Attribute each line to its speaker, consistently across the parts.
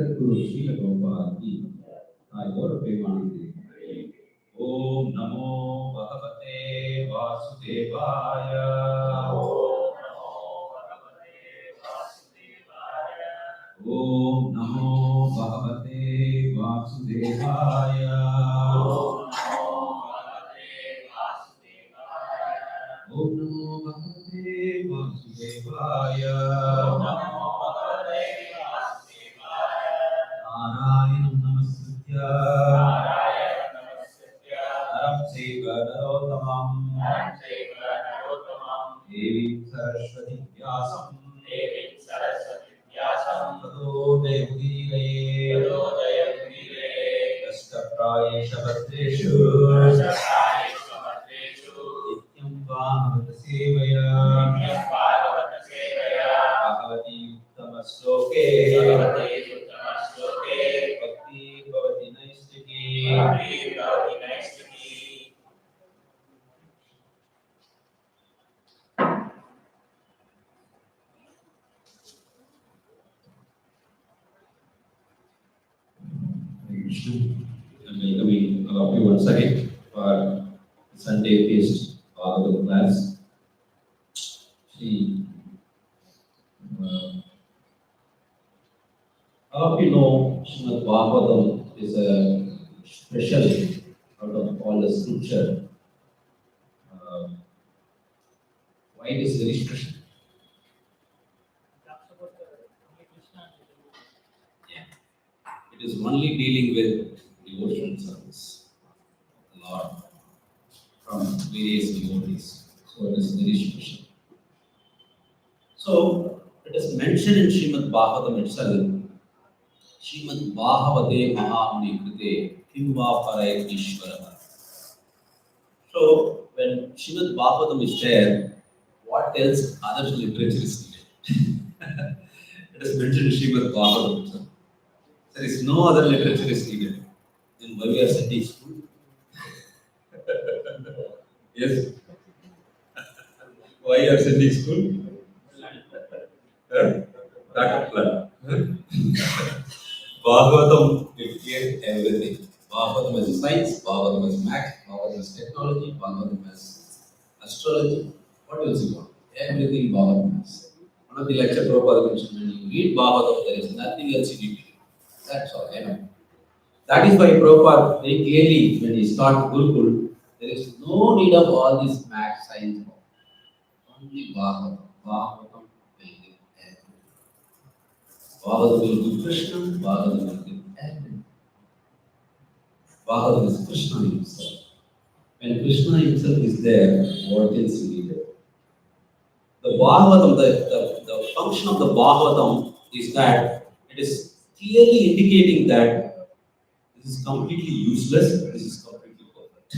Speaker 1: Guru Srila Prabhupada I go to Om Namo Bhagavate Vasudevaya. Om Namo Bhagavate Vasudevaya. Om Namo Bhagavate Vasudevaya. Narayanam Namaskritya Naram Chaiva Narottamam Devim Saraswati Vyasam Tato Jayamudiraye Yastaprayesha Bhatreshu Nityam Bhagavata Sevaya Bhagavati Uttama Sloke Bhakti Bhavati Naistiki I'm welcoming all of you once again for Sunday feast Bhagavad class. See, all of you know Srimad Bhagavatam is a special out of all the scripture. Why it is very special? It is only dealing with devotional service, Lord, from various devotees. So it is very special. So it is mentioned in Srimad Bhagavatam itself. Srimad Bhagavate Mahamuni Krite Kimva Paray Ishvara. So when Srimad Bhagavatam is there, what else other literature is needed? It is mentioned in Srimad Bhagavatam itself. There is no other literature is needed. Then why we are sending school? Yes. Why you are sending school? Backup plan. Bhagavatam will everything. Bhagavatam is science, Bhagavatam is math, Bhagavatam is technology, Bhagavatam is astrology. What else you want? Everything Bhagavatam is. One of the lecture Prabhupada mentioned, when you read Bhagavatam, there is nothing else you need to do. That's all I know. That is why Prabhupada very clearly, when he started Gurukul, there is no need of all this math, science. Only Bhagavatam. Bhagavatam will give everything. Bhagavatam will give Krishna, Bhagavatam will give everything. Bhagavatam is Krishna himself. When Krishna himself is there, what else is needed? The Bhagavatam, the function of the Bhagavatam is that it is clearly indicating that this is completely useless, this is completely perfect.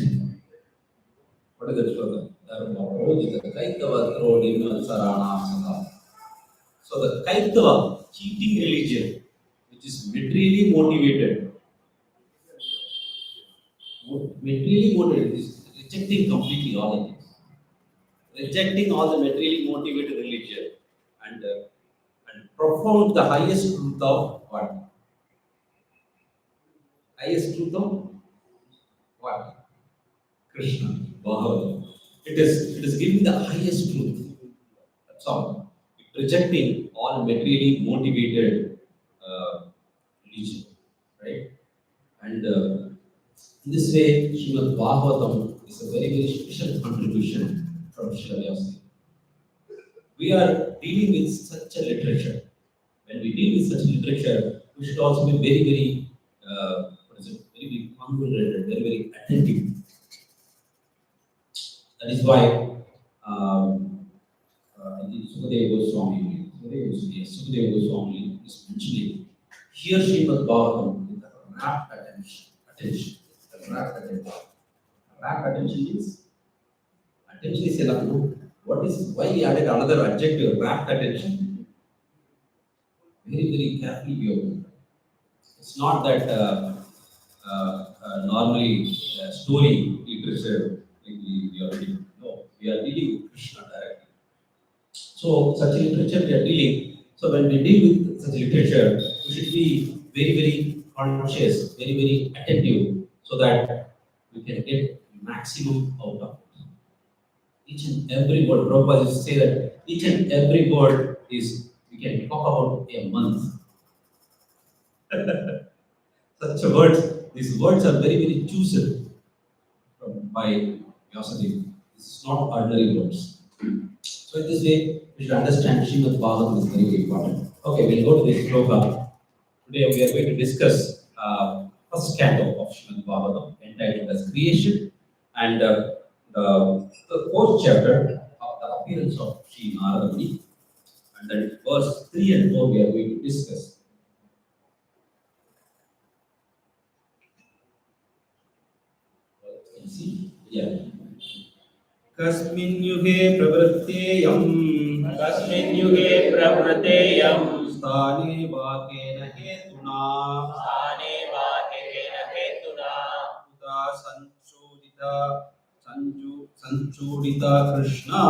Speaker 1: What is that shloka? So the Kaitava, cheating religion, which is materially motivated, is rejecting completely all the things. Rejecting all the materially motivated religion and profound the highest truth of what? Highest truth of what? Krishna, Bhagavad. It is giving the highest truth. That's all. Rejecting all materially motivated religion, right? And in this way, Srimad Bhagavatam is a very, very special contribution from Srila Vyasa. We are dealing with such a literature. When we deal with such literature, we should also be very, very, very concentrated, very, very attentive. That is why Sukadeva Goswami is mentioning here Srimad Bhagavatam with a rapt attention. Rapt attention means attention is enough. No? What is why he added another adjective, rapt attention? Very, very carefully we observe. It's not that normally story literature we are dealing. No, we are dealing with Krishna directly. So such literature we are dealing. So when we deal with such literature, we should be very, very conscious, very, very attentive, so that we can get maximum out of it. Each and every word, Prabhupada used to say that each and every word is, we can talk about a month. Such words, these words are very, very chosen by Vyasadeva. This is not ordinary words. So in this way, we should understand Srimad Bhagavatam is very, very important. Okay, we'll go to this sloka. Today we are going to discuss first canto of Srimad Bhagavatam entitled as Creation, and the fourth chapter of the appearance of Sri Narada Muni, and then verse 3 and 4 we are going to discuss. Can you see? Yeah. Kasmin yuge pravratteyam sthane vakena hetuna uda sanchodita Krishna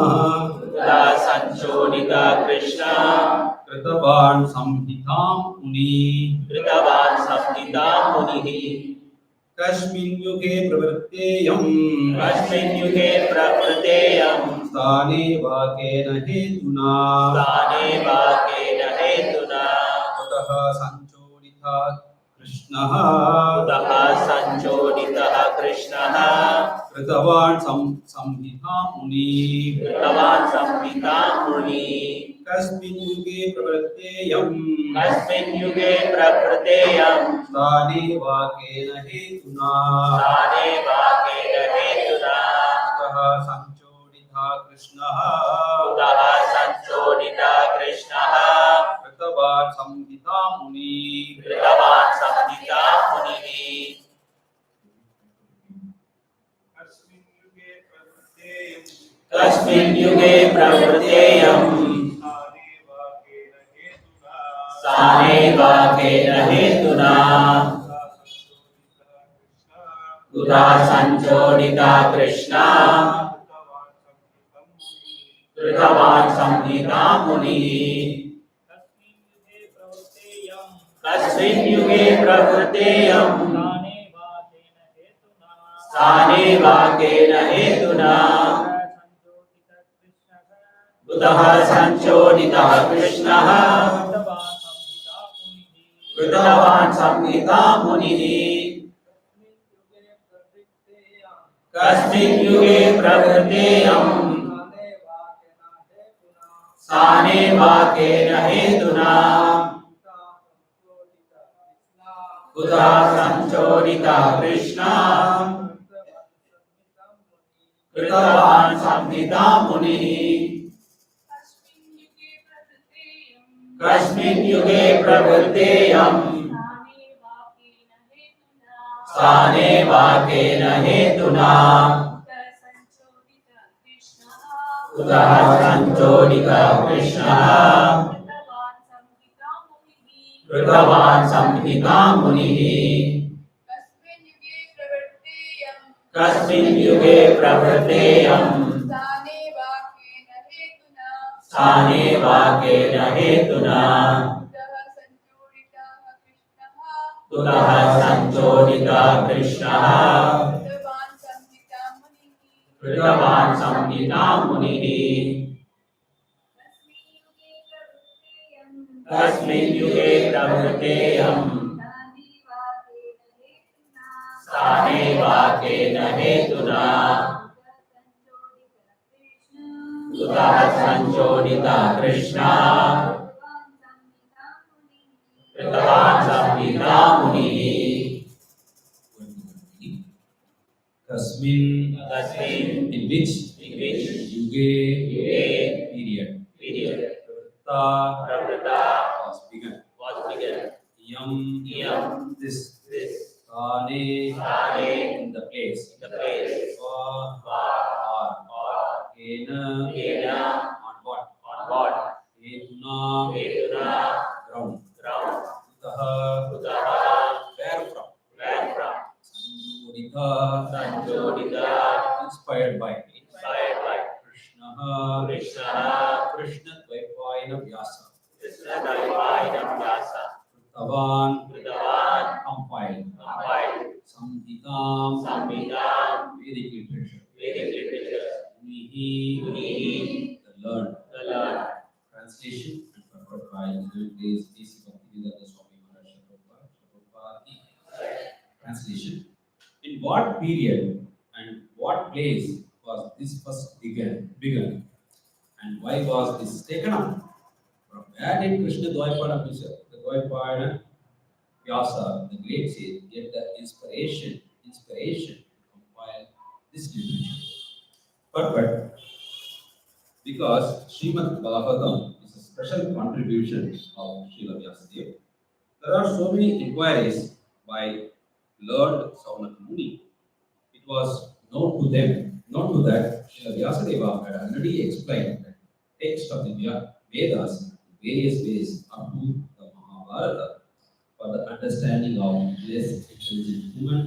Speaker 1: kritavan samhitam muni Kasmin yuge pravratteyam sthane vakena hetuna utah sanchodita Krishna kritavan samhitam muni Kasmin yuge pravratteyam sthane vakena hetuna utah sanchodita Krishna kritavan samhitam muni Kasmin yuge pravratteyam sthane vakena hetuna utah sanchodita Krishna kritavan samhitam muni Kasmin yuge pravratteyam sthane vakena hetuna utah sanchodita Krishna kritavan samhitam muni Kasmin yuge pravratteyam sthane vakena hetuna utah sanchodita Krishna kritavan samhitam muni Kasmin yuge pravratteyam sthane vakena hetuna utah sanchodita Krishna kritavan samhitam muni Kasmin yuge pravratteyam sthane vakena hetuna utah sanchodita Krishna kritavan samhitam muni Kasmin yuge pravratteyam sthane vakena hetuna utah sanchodita Krishna kritavan samhitam muni Kasmin in which yuge period pravrta was begun yam this sthane in the place or kena on what hetuna ground utah where from sanchodita inspired by Krishna Dvaipayana Vyasa kritavan period and what place was this first begun and why was this taken up? From where did Krishna Dvaipada Vyasa, the great sage, get the inspiration to compile this literature? But because Srimad Bhagavatam is a special contribution of Srila Vyasadeva, there are so many inquiries by learned Saunaka Muni. It was known to that Srila Vyasadeva had already explained the text of the Vedas in various ways up to the Mahabharata for the understanding of less intelligent human,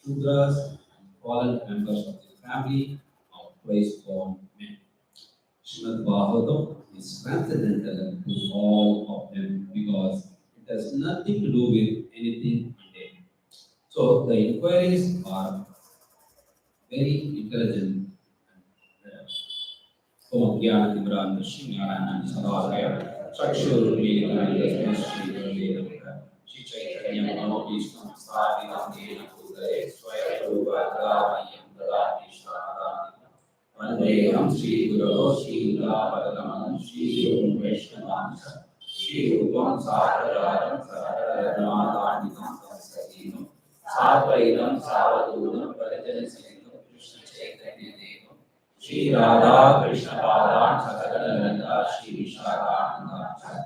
Speaker 1: Shudras, and fallen members of the family of twice born men. Srimad Bhagavatam is transcendental to all of them because it has nothing to do with anything mundane. So the inquiries are very intelligent and Somagyanatibrand Shingaran Saraya Chakshurulina Yasmashri Shri Chaitanya Manopishtam Savidam Dena Kudare Swayatruva Yamdara Ishara Vandeham Shri Guru Shri Lavadaman Shri Guru Vaishnavam Shri Rupam Sahararam Sahararanadanitam Sakinam Sarvaidam Savadunam Parajanasitam Krishna Chaitanya Devam Shri Radha Krishna Padan Sakalananda Shri Vishakhananda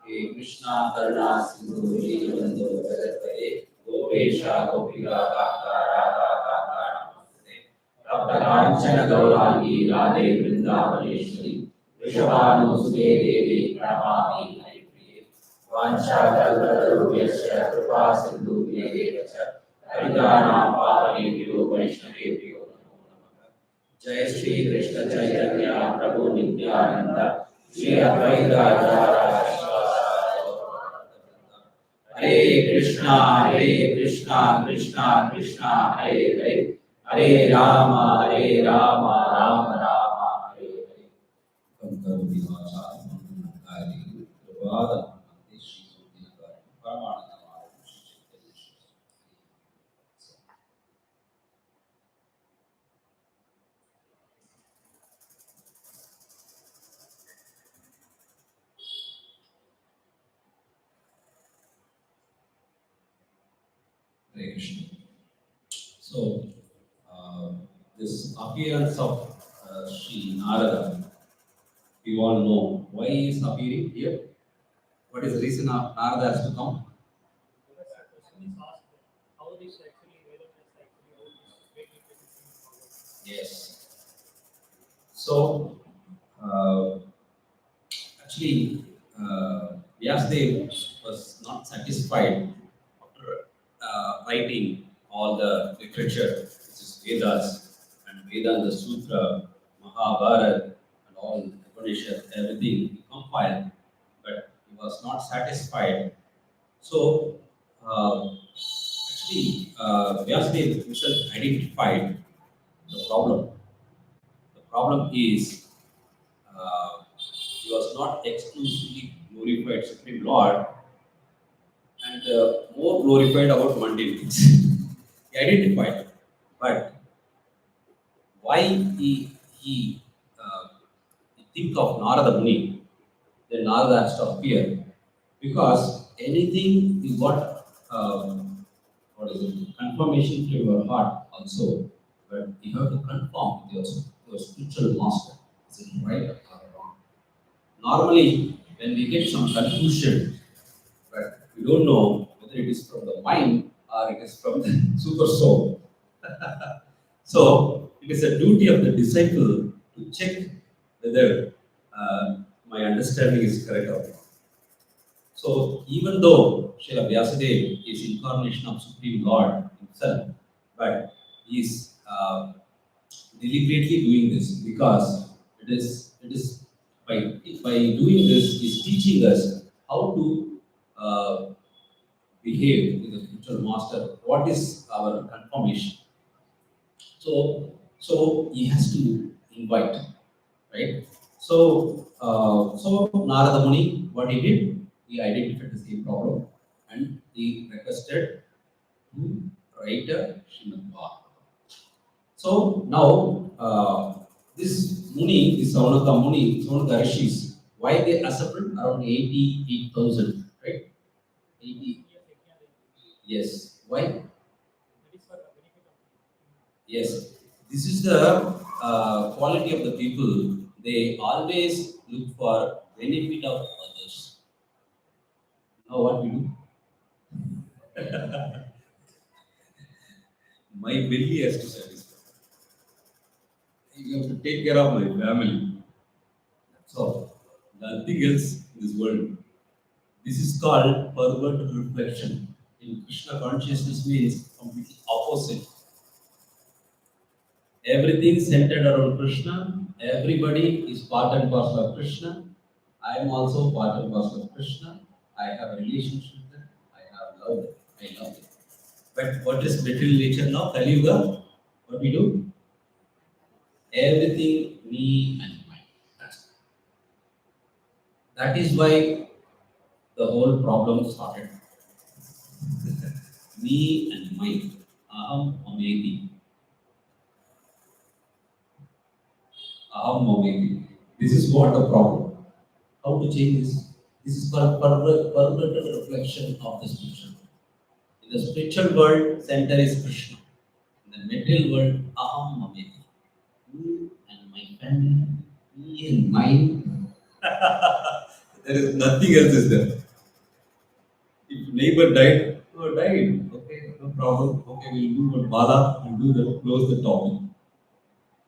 Speaker 1: He Krishna Karuna Sindhu Jivando Vedapare Gopesha Gopika Kaka Radha Kaka Namaste Gaurangi Radhe Vrindavaneshwari Vrishabhanu Sude Devi Pranamami Haripriye Vancha Kalpatarubhyasya Kripa Sindhu Vyedevacha Haridanam Pavanebhyo Vaishnavebhyo Namo Namaha Jai Shri Krishna Chaitanya Prabhu Nityananda Shri Advaita Acharya Hare Krishna Krishna Krishna Hare Hare Hare Rama, Rama Rama, Hare Hare. Kankaru Divasa, Mangalari, Prabhada, Mante Shri Sudhika, Paramananda, Shri Chaitanya. Hare Krishna. So, this appearance of Sri Narada, you all know why he is appearing here. What is the reason of Narada has to come? Yes. So, actually, Vyasadeva was not satisfied after writing all the literature, which is Vedas and Vedanta Sutra, Mahabharata, and all the Upanishads, everything he compiled, but he was not satisfied. So, actually, Vyasadeva himself identified the problem. The problem is he was not exclusively glorified Supreme Lord and more glorified about mundane things. He identified, but why he think of Narada Muni, then Narada has to appear because anything you got what is it confirmation to your heart also, but you have to confirm with your spiritual master. Is it right or wrong? Normally, when we get some confusion, but we don't know whether it is from the mind or it is from the super soul. So it is a duty of the disciple to check whether my understanding is correct or not. So even though Srila Vyasadeva is incarnation of Supreme Lord himself, but he is deliberately doing this because it is by doing this is teaching us how to behave with the spiritual master. What is our confirmation? So he has to invite, right? So Narada Muni, what he did, he identified the same problem and he requested to write a Srimad Bhagavatam. So now, this Muni, this Saunaka Muni, Saunaka Rishis, why they assembled around 88,000, right? 80, yes. Why? Yes. This is the quality of the people. They always look for benefit of others. Now what we do? My belly has to satisfy. You have to take care of my family. So nothing else in this world. This is called perverted reflection. In Krishna consciousness means completely opposite. Everything centered around Krishna. Everybody is part and parcel of Krishna. I am also part and parcel of Krishna. I have a relationship with them. I have love them. I love them. But what is material nature now? Kali Yuga, what we do? Everything me and mine. That is why the whole problem started. Me and mine. Aham mameti. Aham mameti. This is what the problem. How to change this? This is called perverted reflection of the spiritual world. In the spiritual world, center is Krishna. In the material world, aham mameti. Me and my family, me and mine. There is nothing else is there. If neighbor died, oh died. Okay, no problem. Okay, we'll do one bala and do the close the topic.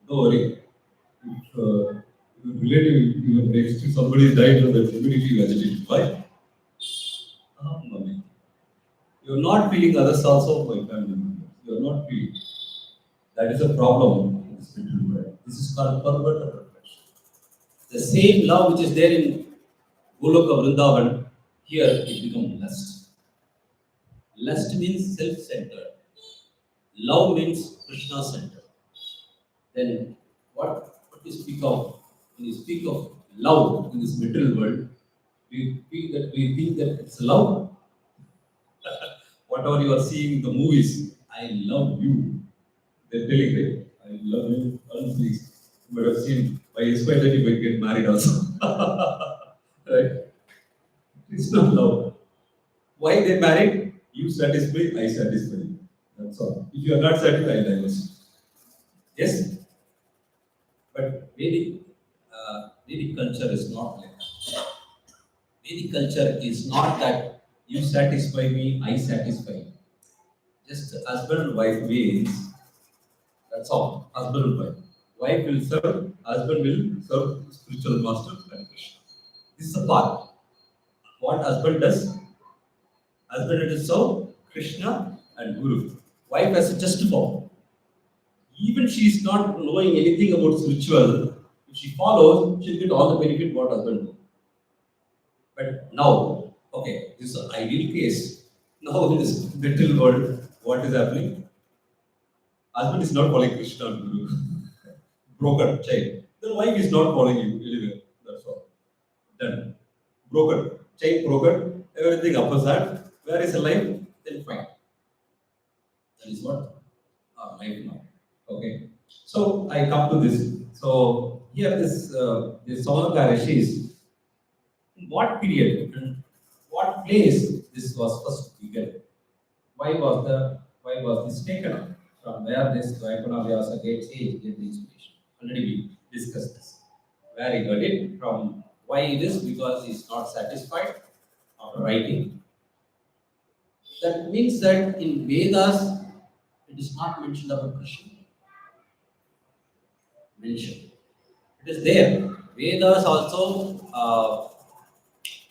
Speaker 1: Don't worry. If relative, next to somebody died, then immediately agitate. Why? Aham mameti. You're not feeling others also, my family members. You're not feeling. That is a problem in the spiritual world. This is called perverted reflection. The same love which is there in Goloka Vrindavan, here it becomes lust. Lust means self-centered. Love means Krishna-centered. Then what we speak of, when you speak of love in this material world, we think that it's love. Whatever you are seeing in the movies, I love you. They're telling it. I love you. All these. You might have seen by inspired that you might get married also. Right? It's not love. Why they married? You satisfy, I satisfy you. That's all. If you are not satisfied, I divorce. Yes? But Vedic culture is not like that. Vedic culture is not that you satisfy me, I satisfy you. Just husband and wife means that's all. Husband and wife. Wife will serve, husband will serve spiritual master and Krishna. This is the part. What husband does, husband will serve Krishna and Guru. Wife has to just form. Even she is not knowing anything about spiritual, if she follows, she'll get all the benefit what husband do. But now, okay, this is an ideal case. Now in this material world, what is happening? Husband is not following Krishna and Guru. Broken child. The wife is not following you anywhere. That's all. Done. Broken. Chain broken. Everything opposite. Where is the life? Then fine. That is what our life now. Okay. So I come to this. So here this Saunaka Rishis, in what period and what place this was first begun? Why was this taken up? From where this Vaikuna Vyasa gets get the inspiration? Already we discussed this. Where he got it from? Why it is? Because he is not satisfied after writing. That means that in Vedas it is not mentioned about Krishna. Mentioned. It is there. Vedas also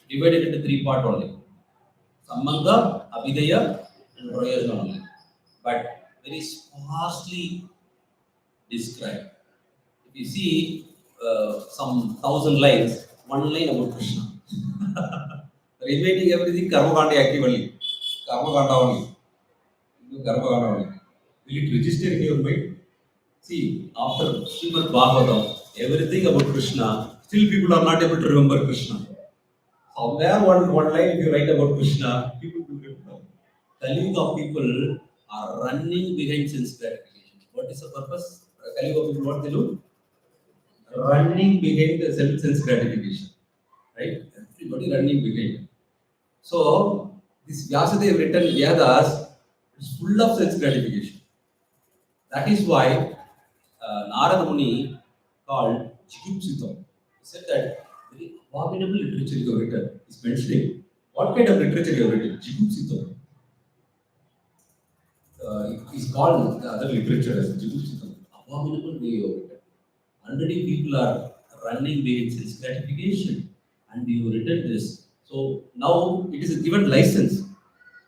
Speaker 1: divided into three parts only. Sambandha, Abhidaya, and Prayojana only. But very sparsely described. If you see some 1,000 lines, one line about Krishna. Remaining everything Karma Kanda active only. Karma Kanda only. Karma Kanda only. Will it register in your mind? See, after Srimad Bhagavatam, everything about Krishna, still people are not able to remember Krishna. Somewhere one line if you write about Krishna, people will remember. Kali Yuga people are running behind sense gratification. What is the purpose? Kali Yuga people, what they do? Running behind the sense gratification, right? Everybody running behind. So this Vyasadeva written Vedas is full of sense gratification. That is why Narada Muni called Jigupsitam. He said that very abominable literature you have written. He's mentioning what kind of literature you have written. Jigupsitam. He's called the other literature as Jigupsitam. Abominable way you have written. Already people are running behind sense gratification, and you have written this. So now it is a given license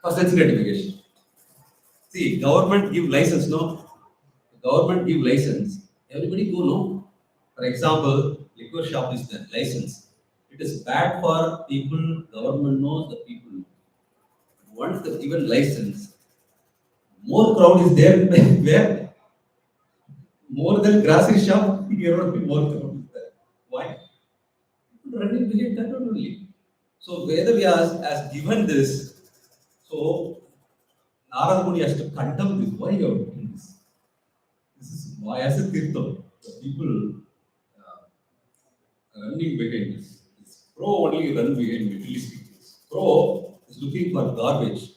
Speaker 1: for sense gratification. See, government give license, no? Government give license. Everybody go, no? For example, liquor shop is the license. It is bad for people, government knows, the people know. Once the given license, more crowd is there where more than grocery shop, here will be more crowd is there. Why? People running behind that one only. So Veda Vyas has given this, so Narada Muni has to condemn this. Why you are doing this? This is why as a Tirtham, the people running behind this. This crow only run behind materialistic things. Crow is looking for garbage,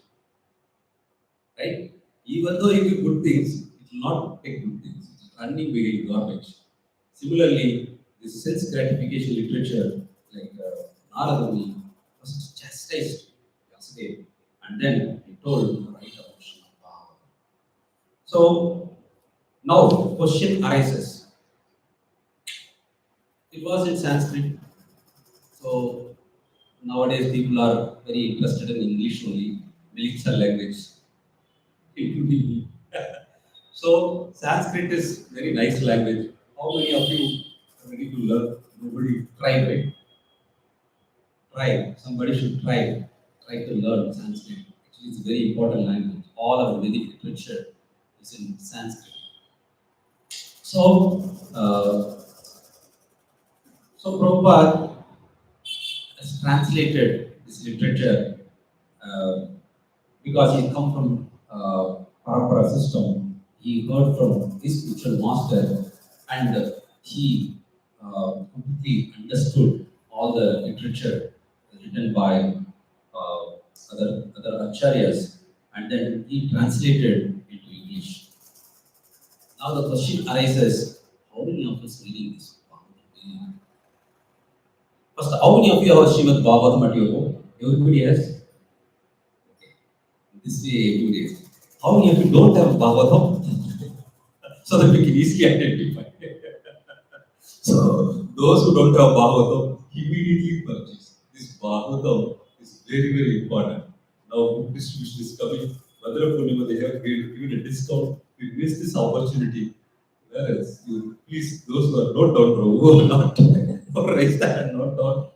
Speaker 1: right? Even though you give good things, it will not take good things. It is running behind garbage. Similarly, this sense gratification literature, like Narada Muni, was chastised yesterday, and then he told the right emotion of power. So now question arises. It was in Sanskrit, so nowadays people are very interested in English only, Militia language, including me. So Sanskrit is very nice language. How many of you are ready to learn? Nobody try, right? Try. Somebody should try. Try to learn Sanskrit. Actually, it's a very important language. All of the Vedic literature is in Sanskrit. So, Prabhupada has translated this literature uh, because he come from Parampara system. He heard from his spiritual master, and he completely understood all the literature written by other acharyas, and then he translated into English. Now the question arises: how many of us reading this? First, how many of you have Srimad Bhagavatam at your home? Everybody has. This way, everybody has. How many of you don't have Bhagavatam? So that we can easily identify. So those who don't have Bhagavatam, immediately purchase. This Bhagavatam is very, very important. Now book distribution is coming. Madhura Purnima, they have given a discount. We miss this opportunity. Whereas you please, those who are not down, who are not, or raise the hand, not down.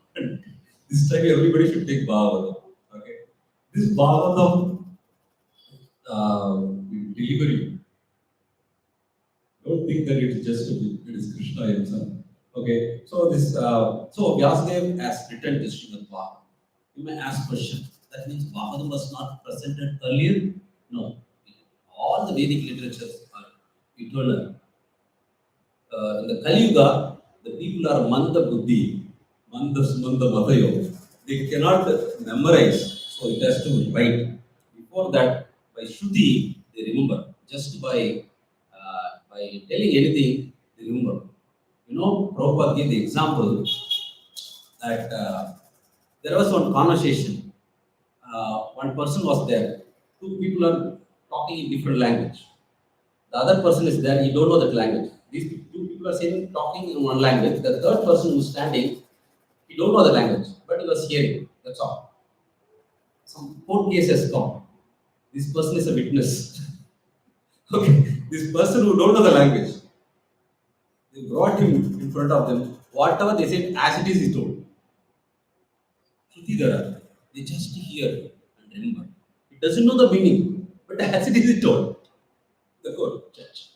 Speaker 1: This time everybody should take Bhagavatam. Okay. This Bhagavatam delivery. Don't think that it is just a book, it is Krishna himself. Okay, so this so Vyasadeva has written this Srimad Bhagavatam. You may ask question. That means Bhagavatam was not presented earlier? No. All the Vedic literatures are eternal. In the Kali Yuga, the people are Manda Buddhi, Manda Sumanda Matayo. They cannot memorize, so it has to write. Before that, by Shruti, they remember. Just by telling anything, they remember. You know, Prabhupada gave the example that there was one conversation. One person was there. Two people are talking in different language. The other person is there, he don't know that language. These two people are saying talking in one language. The third person who's standing, he don't know the language, but he was hearing. That's all. Some court case has come. This person is a witness. Okay. This person who don't know the language, they brought him in front of them. Whatever they said, as it is, he told. Shrutidhara, they just hear and remember. He doesn't know the meaning, but as it is, he told. The court judge.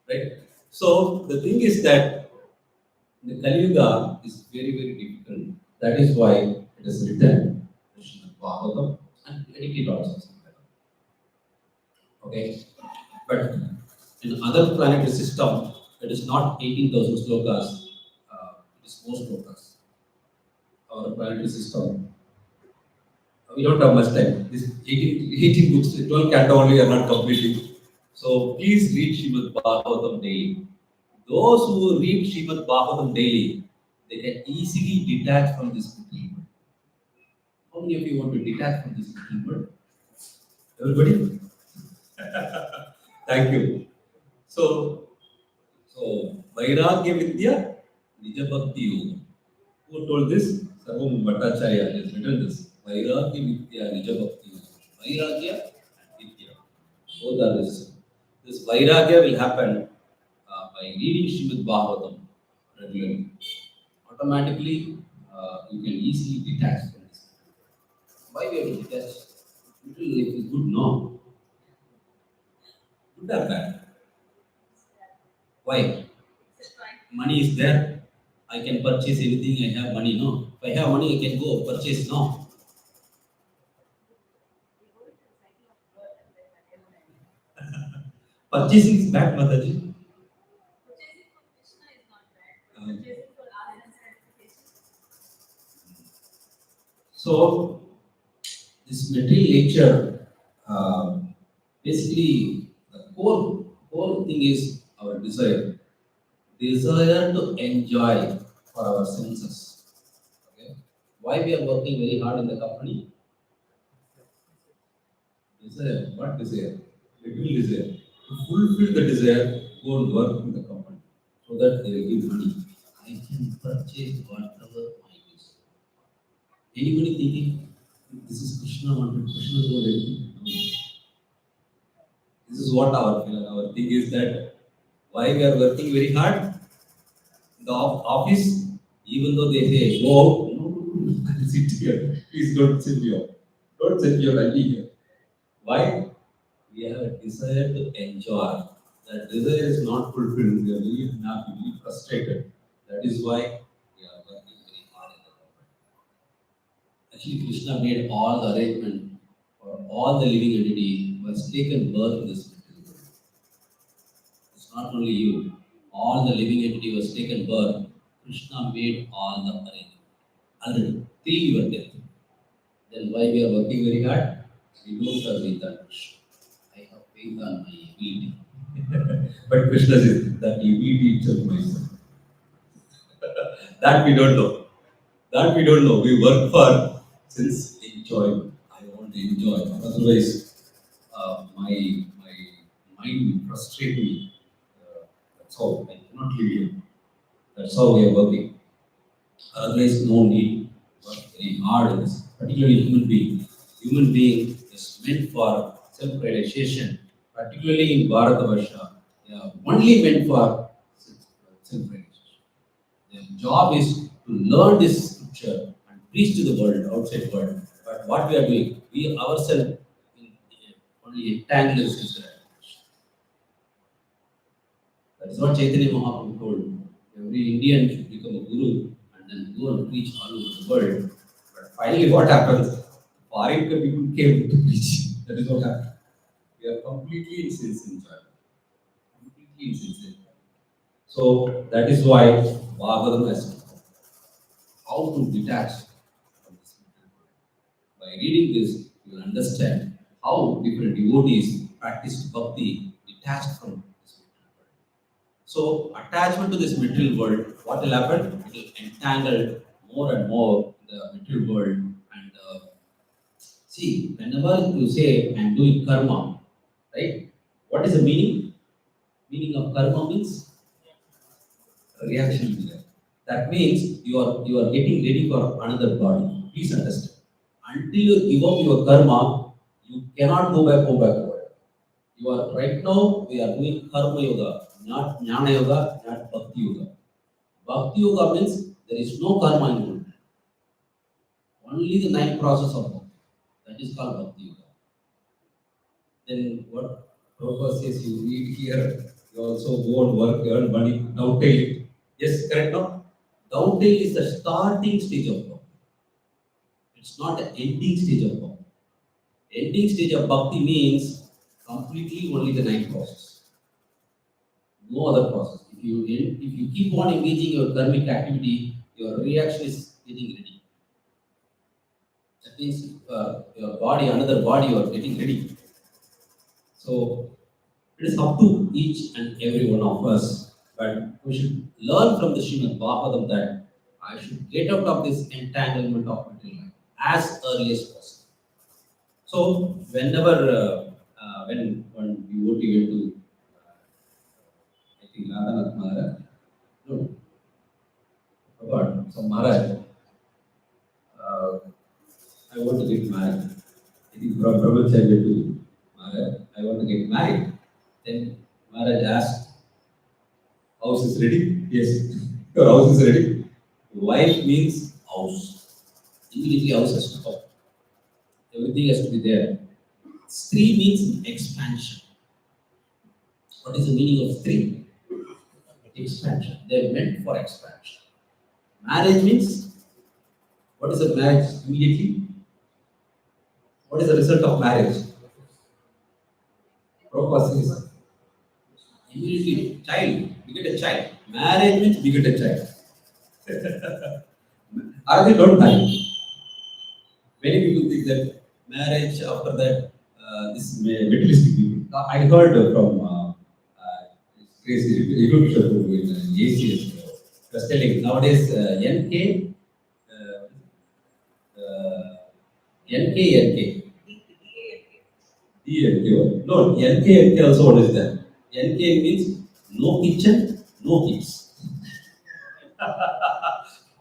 Speaker 1: Right? So the thing is that the Kali Yuga is very, very difficult. That is why it is written Srimad Bhagavatam and dedicate also. Okay? But In other planetary system, it is not 18,000 slokas, it is more slokas. Our planetary system, we don't have much time. This 18 books, 12 canto only are not completing. So please read Srimad Bhagavatam daily. Those who read Srimad Bhagavatam daily, they can easily detach from this little world. How many of you want to detach from this little world? Everybody? Thank you. So, Vairagya Vidya, Nija Bhakti Yoga. Who told this? Sarvam Bhattacharya has written this. Vairagya Vidya, Nija Bhakti Yoga. Vairagya and Vidya. Both are this. This Vairagya will happen by reading Srimad Bhagavatam regularly. Automatically, you can easily detach from this. Why we have to detach? Little life is good, no? Good or bad? Why? Money is there. I can purchase anything. I have money. No. If I have money, I can go purchase. No. Purchasing is bad, Mataji. Um, so this material nature, basically, the core thing is our desire to enjoy for our senses. Okay. Why we are working very hard in the company? Desire. What desire? Little desire. To fulfill the desire, go and work in the company so that they will give money. I can purchase whatever I wish. Anybody thinking this is Krishna wanted, Krishna told everything? No. This is what our thing is that why we are working very hard in the office, even though they say go out, no, sit here. Please don't sit here. Don't sit your ID here. Why? We have a desire to enjoy. That desire is not fulfilled. We are really unhappy, really frustrated. That is why we are working very hard in the government. Actually, Krishna made all the arrangement for all the living entity was taken birth in this material world. It's not only you. All the living entity was taken birth. Krishna made all the arrangement. Already, till your death. Then why we are working very hard? We don't have faith on Krishna. I have faith on my ability. But Krishna says that ability itself myself. That we don't know. That we don't know. We work for since enjoyment. I want to enjoy. Otherwise, my mind will frustrate me. That's how I cannot live here. That's how we are working. Otherwise, no need to work very hard in this. Particularly human being. Human being is meant for self-realization. Particularly in Bharatavarsha, they are only meant for self-realization. Their job is to learn this scripture and preach to the world, outside world. But what we are doing, we ourselves only entangle in self-realization. That is what Chaitanya Mahaprabhu told. Every Indian should become a guru and then go and preach all over the world. But finally, what happens? Foreign people came to preach. That is what happened. We are completely insensitive. Completely insensitive. So that is why Bhagavatam has how to detach from this material world. By reading this, you will understand how different devotees practice bhakti detached from this material world. So attachment to this material world, what will happen? It will entangle more and more in the material world. And see, whenever you say I'm doing karma, right? What is the meaning? Meaning of karma means reaction to that. That means you are getting ready for another body. Please understand. Until you give up your karma, you cannot go back forward. You are right now we are doing karma yoga, not jnana yoga, not bhakti yoga. Bhakti yoga means there is no karma involved. Only the nine process of bhakti. That is called bhakti yoga. Then what Prabhupada says you read here, you also go and work, earn money, dovetail it. Yes, correct now? Dovetail is the starting stage of bhakti. It's not the ending stage of bhakti. Ending stage of bhakti means completely only the nine process. No other process. If you keep on engaging your karmic activity, your reaction is getting ready. That means your body, another body, you are getting ready. So it is up to each and every one of us. But we should learn from the Srimad Bhagavatam that I should get out of this entanglement of material life as early as possible. So whenever when devotee went to I think Radhanath Maharaj, no, forgot. So Maharaj, I want to get married. I think Brahmacharya to Maharaj, I want to get married. Then Maharaj asked, house is ready? Yes. Your house is ready. Wife means house. Immediately house has to come. Everything has to be there. Stree means expansion. What is the meaning of stree? Expansion. They are meant for expansion. Marriage means, what is a marriage immediately? What is the result of marriage? Prabhupada says, immediately child, we get a child. Marriage means we get a child. Or they don't die. Many people think that marriage after that, this materialistic people. I heard from crazy Bishop in ACS was telling nowadays NK, NK. DNK. No, NK also what is that? NK means no kitchen, no kids.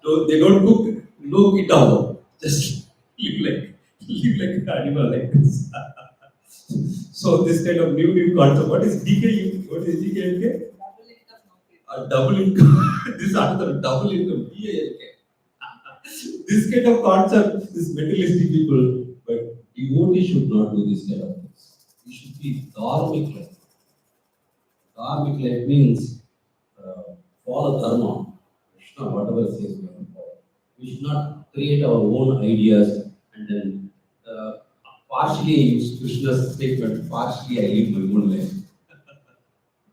Speaker 1: So they don't cook, no eat also. Just live like an animal like this. So this kind of new concept. What is DK? What is DKNK? Double income. This is another double income. DANK. This kind of concept is materialistic people, but devotee should not do this kind of things. We should be dharmic life. Dharmic life means follow dharma. Krishna, whatever says we have to follow. We should not create our own ideas and then partially use Krishna's statement, partially I live my own life.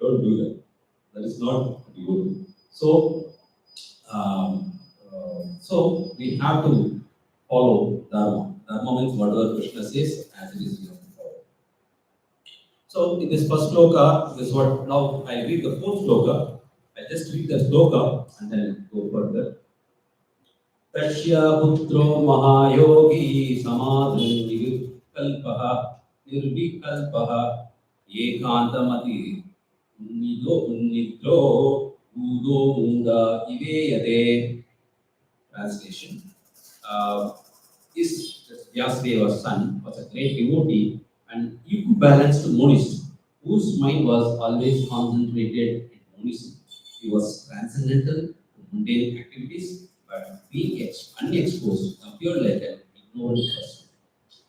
Speaker 1: Don't do that. That is not devotee. So we have to follow dharma. Dharma means whatever Krishna says, as it is we have to follow. So in this first sloka, this is what now I read the fourth sloka. I just read the sloka and then go further. Tashya putro mahayogi samadhi nirvikalpaha ekantamati nidro udo munda iveyate. Translation. Is Vyasadeva's son was a great devotee and equibalanced monist whose mind was always concentrated in monism. He was transcendental to mundane activities, but being unexposed appeared like an ignorant person.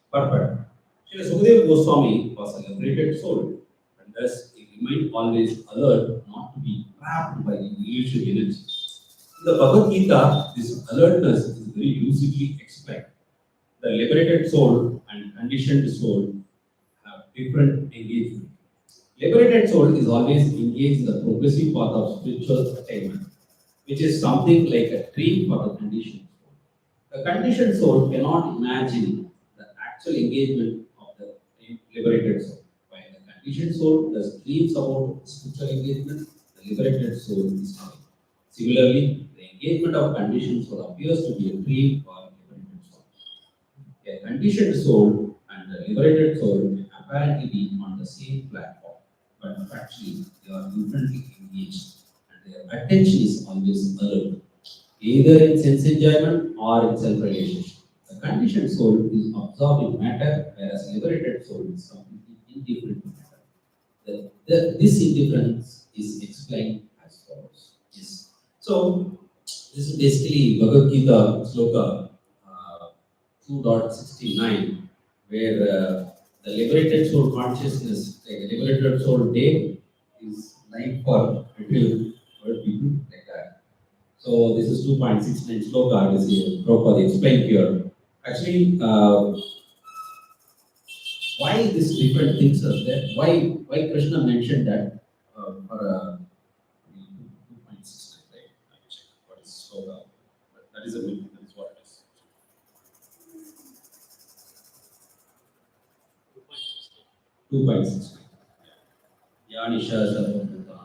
Speaker 1: But Srila Sukadeva Goswami was a liberated soul, and thus he remained always alert not to be trapped by the illusory energy. In the Bhagavad Gita, this alertness is very lucidly explained. The liberated soul and conditioned soul have different engagement. Liberated soul is always engaged in the progressive path of spiritual attainment, which is something like a dream for the conditioned soul. The conditioned soul cannot imagine the actual engagement of the liberated soul. While the conditioned soul does dreams about spiritual engagement, the liberated soul is not. Similarly, the engagement of conditioned soul appears to be a dream for liberated soul. A conditioned soul and the liberated soul may apparently be on the same platform, but actually they are differently engaged and their attention is always alert, either in sense enjoyment or in self-realization. The conditioned soul is absorbed in matter, whereas liberated soul is completely indifferent to matter. This indifference is explained as follows. Yes. So, this is basically Bhagavad Gita sloka 2.69, where the liberated soul consciousness, like the liberated soul day, is life for material world people, like that. So this is 2.69 sloka, this is Prabhupada explained here. Actually, why these different things are there? Why Krishna mentioned that for That is a myth. That is what it is. 2.6. Yanisha Sarvabhuta.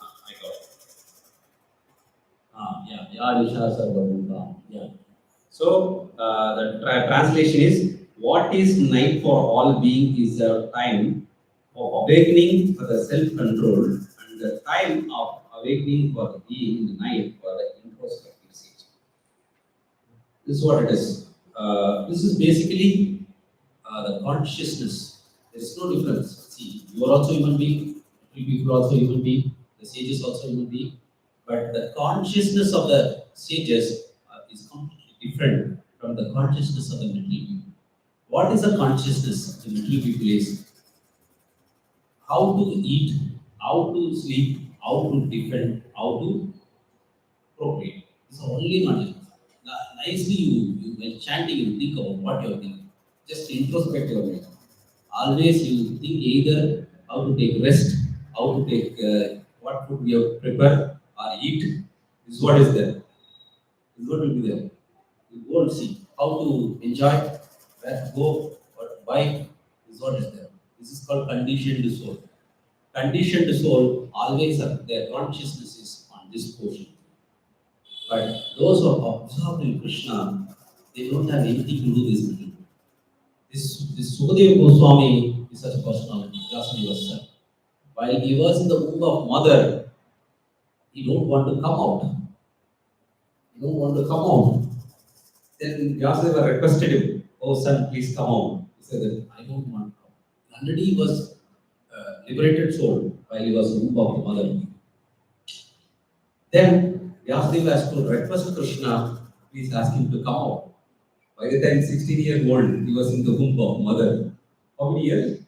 Speaker 1: I got it. Yeah, Yanisha Sarvabhuta. Yeah. So the translation is, what is night for all being is a time of awakening for the self-control, and the time of awakening for the being in the night for the introspective stage. This is what it is. This is basically the consciousness. There is no difference. See, you are also human being, people are also human being, the sages also human being, but the consciousness of the sages is completely different from the consciousness of the material people. What is the consciousness of the material people is how to eat, how to sleep, how to defend, how to procreate. It's only knowledge. Nicely, when chanting, you think about what you're thinking. Just introspective of it. Always you think either how to take rest, how to take what food we have prepared or eat. This is what is there. This is what will be there. You go and see how to enjoy, where to go, what to buy. This is what is there. This is called conditioned soul. Conditioned soul always their consciousness is on this portion. But those who are absorbed in Krishna, they don't have anything to do with this material. This Sukadeva Goswami is such a personality. Vyasdev was said. While he was in the womb of mother, he don't want to come out. He don't want to come out. Then Vyasdeva requested him, "Oh son, please come out." He said that I don't want to come. Already he was liberated soul while he was in the womb of the mother. Then Vyasdeva has to request Krishna, please ask him to come out. By the time 16 years old, he was in the womb of mother. How many years?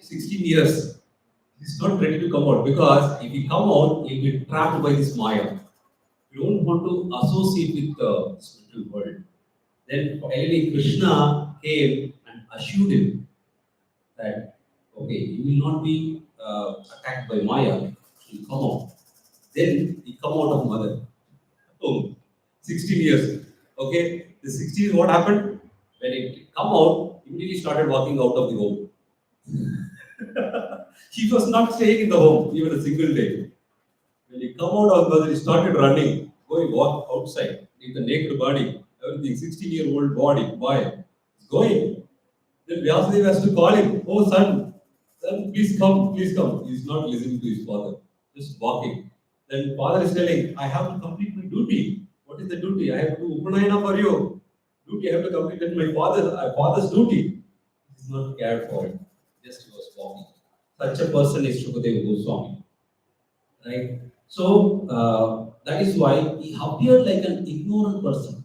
Speaker 1: 16 years. He's not ready to come out because if he come out, he'll be trapped by this Maya. You don't want to associate with the spiritual world. Then finally Krishna came and assured him that, okay, you will not be attacked by Maya. You come out. Then he come out of mother. Oh, 16 years. Okay, the 16, what happened? When it come out, immediately started walking out of the home. He was not staying in the home even a single day. When he come out of mother, he started running, going walk outside, with the naked body, everything, 16-year-old body, boy, is going. Then Vyasdeva has to call him, "Oh son, please come, please come." He's not listening to his father, just walking. Then father is telling, "I have to complete my duty." What is the duty? I have to do Upanayana for you. Duty, I have to complete that my father's duty. He's not cared for it. Just he was walking. Such a person is Shukadeva Goswami. Right? So that is why he appeared like an ignorant person.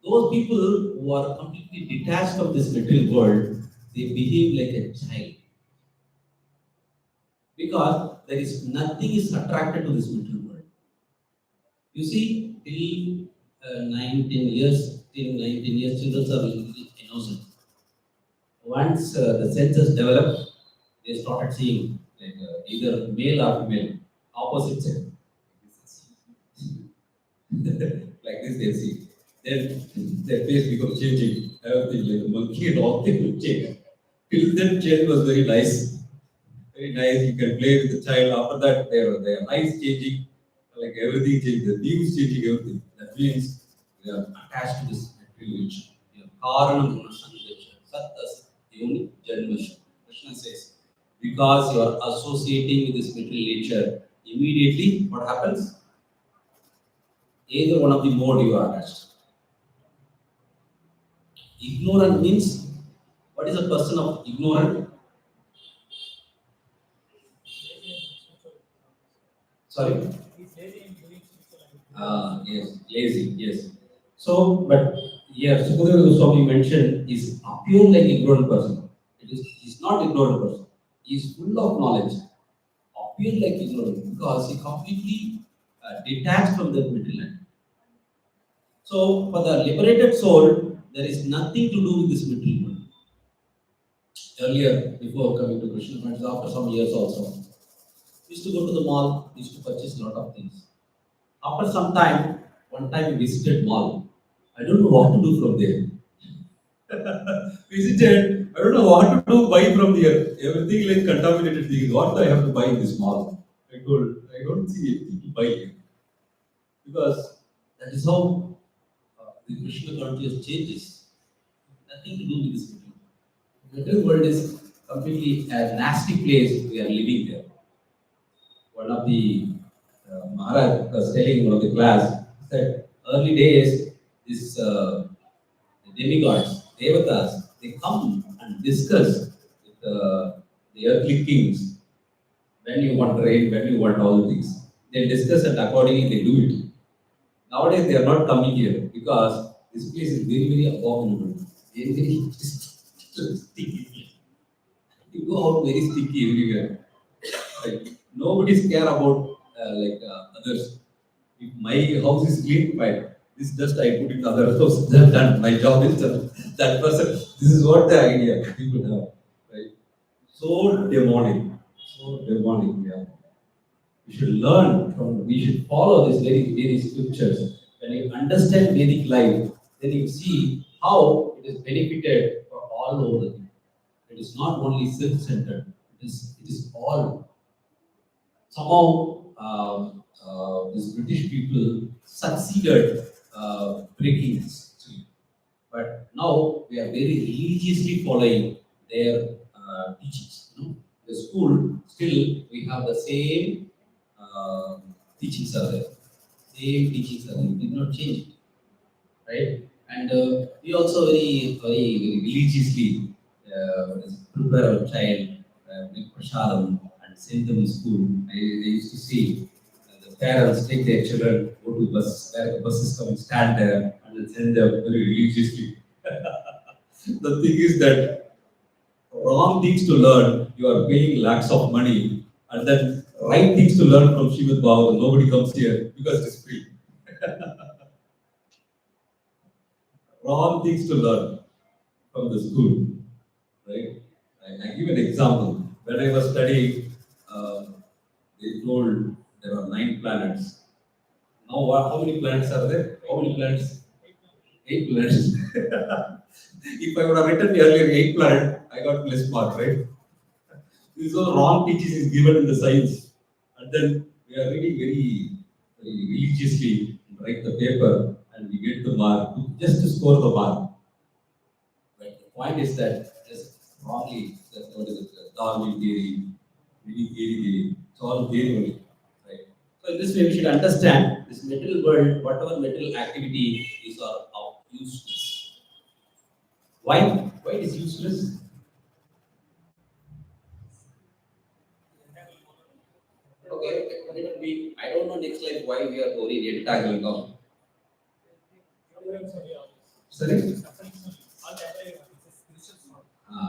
Speaker 1: Those people who are completely detached from this material world, they behave like a child. Because there is nothing is attracted to this material world. You see, till 19 years, children are innocent. Once the senses develop, they started seeing like either male or female, opposite sex. Like this they see. Then their face becomes changing. Everything like a monkey and all things will change. Till then, child was very nice. Very nice. You can play with the child. After that, their eyes changing, like everything changing. The views changing, everything. That means they are attached to this material nature. Karanamurthy. Sattas Yoni Janmash. Krishna says, because you are associating with this material nature, immediately what happens? Either one of the mode you are attached. Ignorant means, what is a person of ignorant? Sorry? Yes, lazy, yes. So, but here, Sukadeva Goswami mentioned is appear like ignorant person. He's not ignorant person. He is full of knowledge. Appear like ignorant because he completely detached from the material life. So, for the liberated soul, there is nothing to do with this material world. earlier, before coming to Krishna Karunamurthy, after some years also, we used to go to the mall, we used to purchase a lot of things. After some time, one time we visited mall. I don't know what to do from there. Visited, I don't know what to do, buy from there. Everything like contaminated things. What do I have to buy in this mall? I told, I don't see anything to buy here. Because that is how the Krishna consciousness changes. Nothing to do with this material. The material world is completely a nasty place we are living there. One of the Maharaj was telling one of the class that early days, this the demigods, devatas, they come and discuss with the earthly kings when you want rain, when you want all the things. They discuss and accordingly they do it. Nowadays they are not coming here because this place is very, very abominable. Very, very sticky. You go out very sticky everywhere. Like nobody's care about others. If my house is clean, fine. This dust I put in other house. That done. My job is done. That person. This is what the idea people have, right? So demonic, so demonic. Yeah. We should learn from. We should follow these very scriptures. When you understand Vedic life, then you see how it is benefited for all over the world. It is not only self-centered. It is all somehow these British people succeeded breaking this history. But now we are very religiously following their teachings. The school still we have the same teachings are there. Same teachings are there. We did not change it, right? And we also very religiously prepare our child, make prasadam and send them to school. They used to see the parents take their children, go to bus, where the buses come, stand there, and then send them very religiously. The thing is that wrong things to learn, you are paying lakhs of money, and then right things to learn from Srimad Bhagavatam, nobody comes here because it's free. Wrong things to learn from the school, right? I give an example. When I was studying, they told there are 9 planets. Now, how many planets are there? How many planets? 8 planets. If I would have written earlier 8 planets, I got less mark, right? This is all wrong teachings is given in the science, and then we are reading very religiously, write the paper, and we get the mark just to score the mark. Right? The point is that just wrongly, that what is it? Darwin theory, theory. It's all theory only. Right? So in this way, we should understand this material world, whatever material activity is are useless. Why? Why it is useless? Okay, let it be. I don't know next life why we are only rectangle now. Sorry?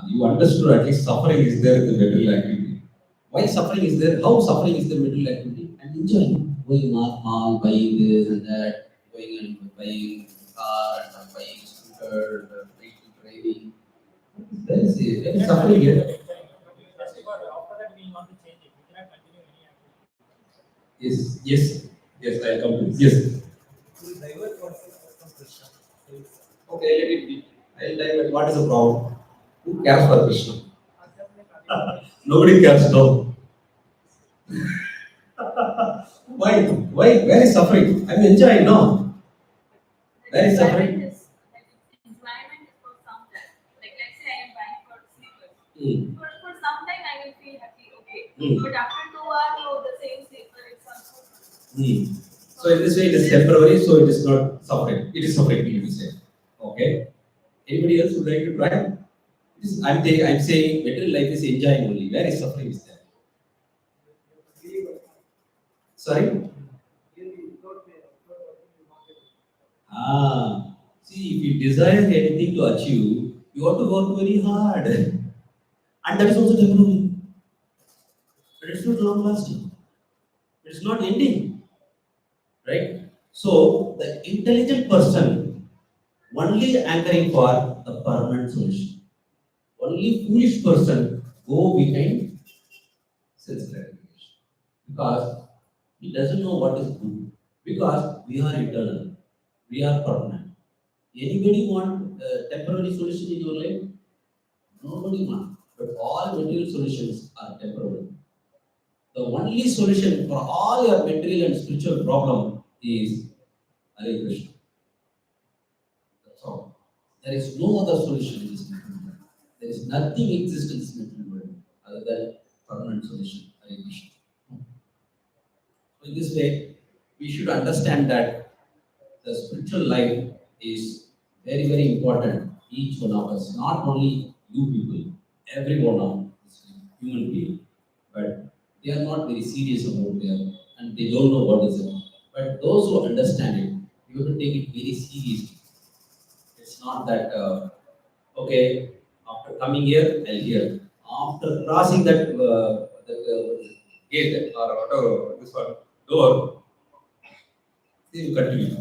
Speaker 1: You understood at least suffering is there in the material activity. Why suffering is there? How suffering is the material activity? I'm enjoying going mall, buying this and that, going and buying car and buying scooter, vehicle driving. There is suffering here. Yes, I come to yes. Okay, let it be. I'll divert. What is the problem? Who cares for Krishna? Nobody cares now. Why? Why? Where is suffering? I'm enjoying now. Where is suffering?
Speaker 2: Enjoyment is for some time. Like let's say I am buying for slippers.
Speaker 1: Hmm.
Speaker 2: For some time I will feel happy, okay.
Speaker 1: Hmm.
Speaker 2: But after 2 hours, oh, the same slipper is also.
Speaker 1: So in this way, it is temporary. So it is not suffering. It is suffering. You say. Okay. Anybody else would like to try? I'm saying material life is enjoying only. Where is suffering is there? Sorry? See, if you desire anything to achieve, you have to work very hard. And that is also temporary. But it's not long lasting. It's not ending. Right? So, the intelligent person only anchoring for the permanent solution. only foolish person go behind sense gratification because he doesn't know what is good. Because we are eternal, we are permanent. Anybody want a temporary solution in your life? Nobody want. But all material solutions are temporary. The only solution for all your material and spiritual problem is Hare Krishna. That's all. There is no other solution in this material world. There is nothing exists in this material world other than permanent solution. Hare Krishna. So in this way, we should understand that the spiritual life is very, very important. Each one of us, not only you people, every one of us, human being, but they are not very serious about it and they don't know what is it. But those who understand it, you have to take it very seriously. It's not that okay, after coming here, I'll hear. After crossing that gate or whatever this one door, you continue.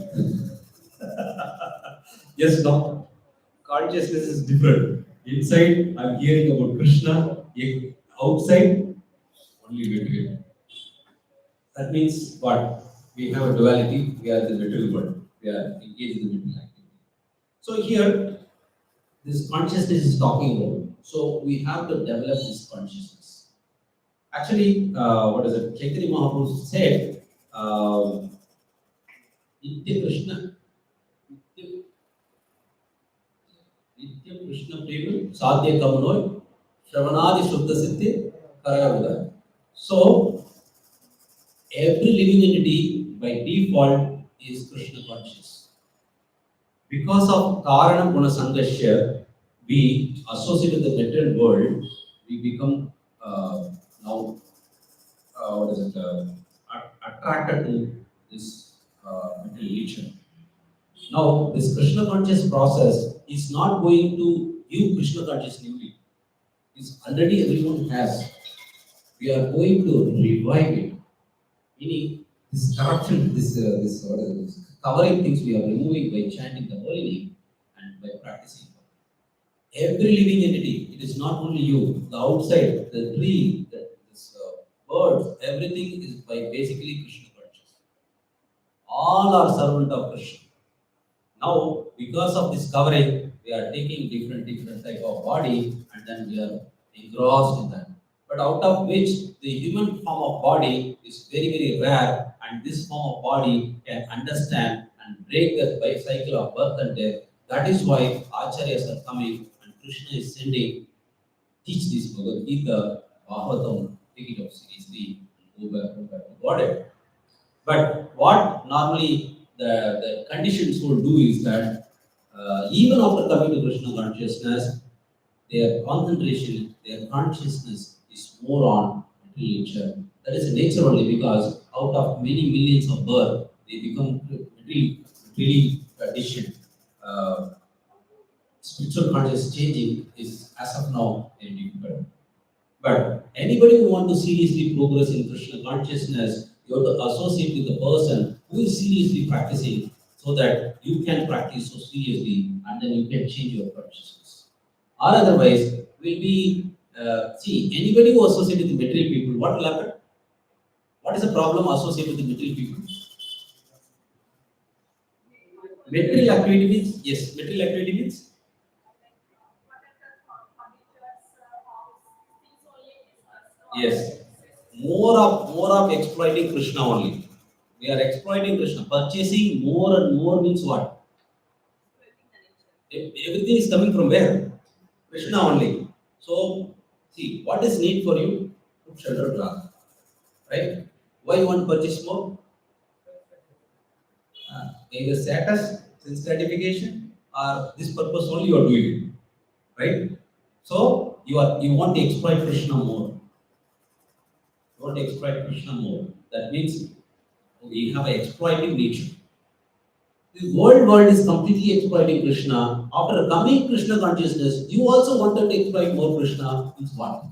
Speaker 1: Yes, no. Consciousness is different. Inside, I'm hearing about Krishna. Outside, only material. That means what? We have a duality. We are the material world. We are engaged in the material activity. So here, this consciousness is talking about. So we have to develop this consciousness. Actually, what is it? Chaitanya Mahaprabhu said, Nitya Krishna, Nitya Nitya Krishna Prema, Sadhya Kamanoy, Shravanadi Shuddha Siddhi, Karayavada. So, every living entity by default is Krishna conscious. Because of Karana Guna Sangashya, we associate with the material world, we become now, what is it, attracted to this material nature. Now, this Krishna conscious process is not going to give Krishna conscious newly. It's already everyone has. We are going to revive it. Meaning, this corruption, this what is it, this covering things we are removing by chanting the holy name and by practicing. Every living entity, it is not only you, the outside, the tree, this birds, everything is by basically Krishna conscious. All are servant of Krishna. Now, because of this covering, we are taking different type of body and then we are engrossed in that. But out of which the human form of body is very, very rare, and this form of body can understand and break the cycle of birth and death. That is why Acharyas are coming and Krishna is sending, teach this Bhagavad Gita, Bhagavatam, take it up seriously, and go back to God. But what normally the conditions will do is that even after coming to Krishna consciousness, their concentration, their consciousness is more on material nature. That is nature only because out of many millions of birth, they become really conditioned. Uh, Spiritual consciousness changing is as of now very difficult. But anybody who want to seriously progress in Krishna consciousness, you have to associate with the person who is seriously practicing so that you can practice so seriously and then you can change your consciousness. Or otherwise, will be, see, anybody who associates with material people, what will happen? What is the problem associated with the material people? Material activity means, yes, material activity means, yes, more of exploiting Krishna only. We are exploiting Krishna. Purchasing more and more means what? Everything is coming from where? Krishna only. So, see, what is need for you? Food, shelter, cloth. Right? Why you want to purchase more? Either status, sense gratification, or this purpose only you are doing it. Right? So, you want to exploit Krishna more. You want to exploit Krishna more. That means we have an exploiting nature. The whole world is completely exploiting Krishna. After coming Krishna consciousness, you also wanted to exploit more Krishna. It's what?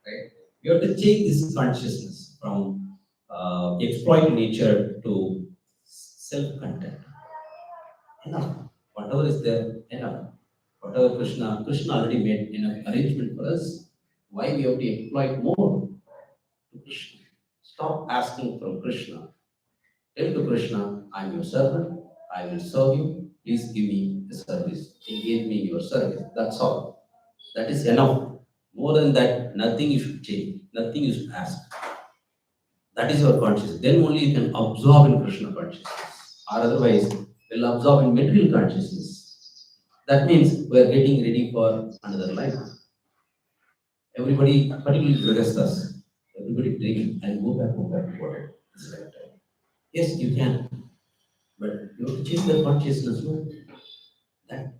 Speaker 1: Right? You have to change this consciousness from exploit nature to self-content. Enough. Whatever is there, enough. Whatever Krishna already made enough arrangement for us. Why we have to exploit more to Krishna? Stop asking from Krishna. Tell to Krishna, I am your servant, I will serve you, please give me the service. Engage me in your service. That's all. That is enough. More than that, nothing you should change, nothing you should ask. That is your consciousness. Then only you can absorb in Krishna consciousness. Or otherwise, will absorb in material consciousness. That means we are getting ready for another life. Everybody, particularly Gragasthas, everybody dream and go back to water this lifetime. Yes, you can, but you have to change the consciousness. No?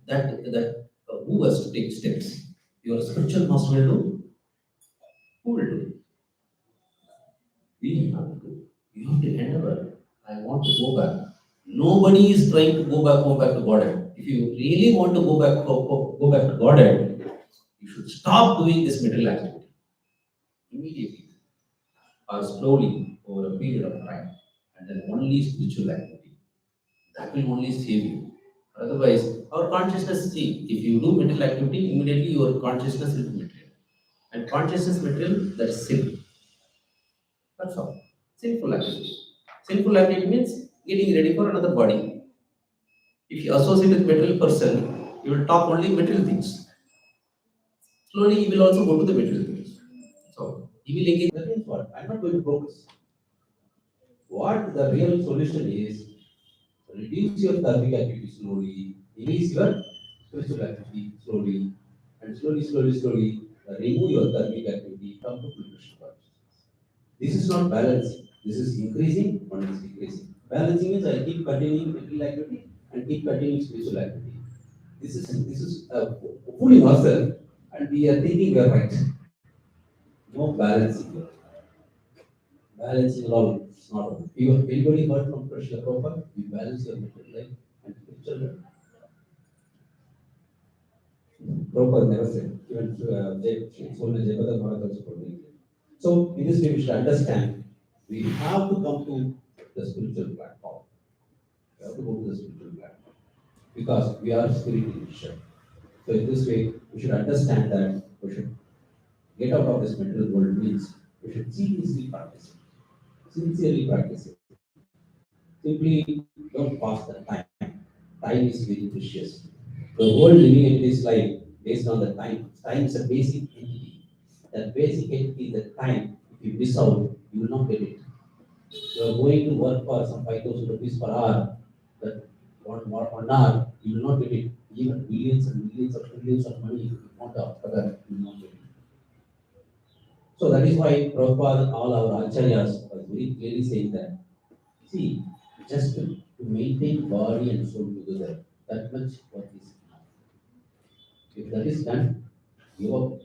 Speaker 1: That who has to take steps? Your spiritual master will do. Who will do? We have to do. You have to endeavor. I want to go back. Nobody is trying to go back to Godhead. If you really want to go back to Godhead, you should stop doing this material activity immediately or slowly over a period of time, and then only spiritual activity. That will only save you. Otherwise, our consciousness, see, if you do material activity, immediately your consciousness will be material. And consciousness material, that is sin. That's all. Sinful activity. Sinful activity means getting ready for another body. If you associate with material person, you will talk only material things. Slowly, you will also go to the material things. So, he will engage. That means what? I'm not going to progress. What the real solution is, reduce your karmic activity slowly, increase your spiritual activity slowly, and slowly, remove your karmic activity, come to Krishna consciousness. This is not balancing. This is increasing, one is decreasing. Balancing means I keep continuing material activity and keep continuing spiritual activity. This is fooling ourselves, and we are thinking we are right. No balancing. Balancing all is not. You anybody heard from Krishna Prabhupada? You balance your material life and spiritual life. Prabhupada never said. Even Swami Jayapatha Maharaj also told me. So in this way we should understand we have to come to the spiritual platform. We have to go to the spiritual platform because we are spiritual nature. So in this way we should understand that we should get out of this material world means we should seriously practice it. Sincerely practice it. Simply don't pass the time. Time is very precious. The world living in this life based on the time. Time is a basic entity. That basic entity, the time, if you miss out, you will not get it. You are going to work for some 5,000 rupees per hour, but one hour, you will not get it. Even millions and millions of trillions of money, if you want after that, you will not get it. So that is why Prabhupada, all our acharyas are very clearly saying that, see, just to maintain body and soul together, that much work is enough. If that is done, you are